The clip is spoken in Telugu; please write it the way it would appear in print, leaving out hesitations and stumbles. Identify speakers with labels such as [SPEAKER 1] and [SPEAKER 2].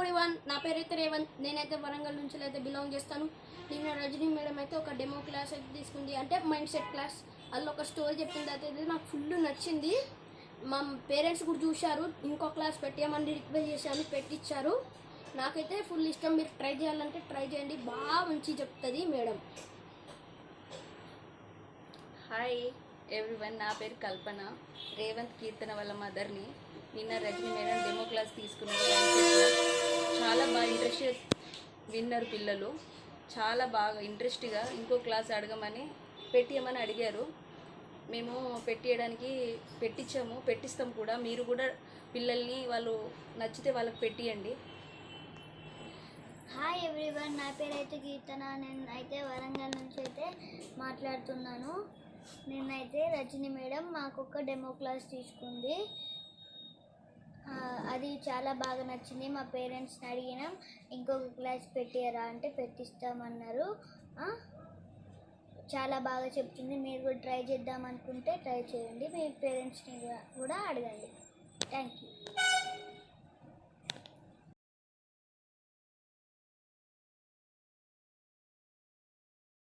[SPEAKER 1] ఎవ్రీవన్, నా పేరైతే రేవంత్. నేనైతే వరంగల్ నుంచి అయితే బిలాంగ్ చేస్తాను. నిన్న రజనీ మేడం అయితే ఒక డెమో క్లాస్ అయితే తీసుకుంది, అంటే మైండ్ సెట్ క్లాస్. అందులో ఒక స్టోరీ చెప్పింది అయితే నాకు ఫుల్ నచ్చింది. మా పేరెంట్స్ కూడా చూశారు. ఇంకో క్లాస్ పెట్టామని రిక్వెస్ట్ చేశాను, పెట్టించారు. నాకైతే ఫుల్ ఇష్టం. మీరు ట్రై చేయాలంటే ట్రై చేయండి, బాగా మంచి చెప్తుంది మేడం.
[SPEAKER 2] హాయ్ ఎవ్రీవన్, నా పేరు కల్పన. రేవంత్ కీర్తన వాళ్ళ మదర్ని. నిన్న రజనీ మేడం డెమో క్లాస్ తీసుకున్నారు. చాలా బాగా ఇంట్రెస్టెడ్ విన్నర్ పిల్లలు. చాలా బాగా ఇంట్రెస్ట్గా ఇంకో క్లాస్ అడగమని పెట్టియమని అడిగారు. మేము పెట్టిస్తాం కూడా. మీరు కూడా పిల్లల్ని వాళ్ళు నచ్చితే వాళ్ళకి పెట్టియండి.
[SPEAKER 3] హాయ్ ఎవ్రీవన్, నా పేరు అయితే కీర్తన. నేను అయితే వరంగల్ నుంచి అయితే మాట్లాడుతున్నాను. నిన్నైతే రజనీ మేడం మాకు ఒక డెమో క్లాస్ తీసుకుంది. అది చాలా బాగా నచ్చింది. మా పేరెంట్స్ని అడిగినాం, ఇంకొక క్లాస్ పెట్టారా అంటే పెట్టిస్తామన్నారు. చాలా బాగా చెప్తుంది. మీరు కూడా ట్రై చేద్దాం అనుకుంటే ట్రై చేయండి. మీ పేరెంట్స్ని కూడా అడగండి. Thank you.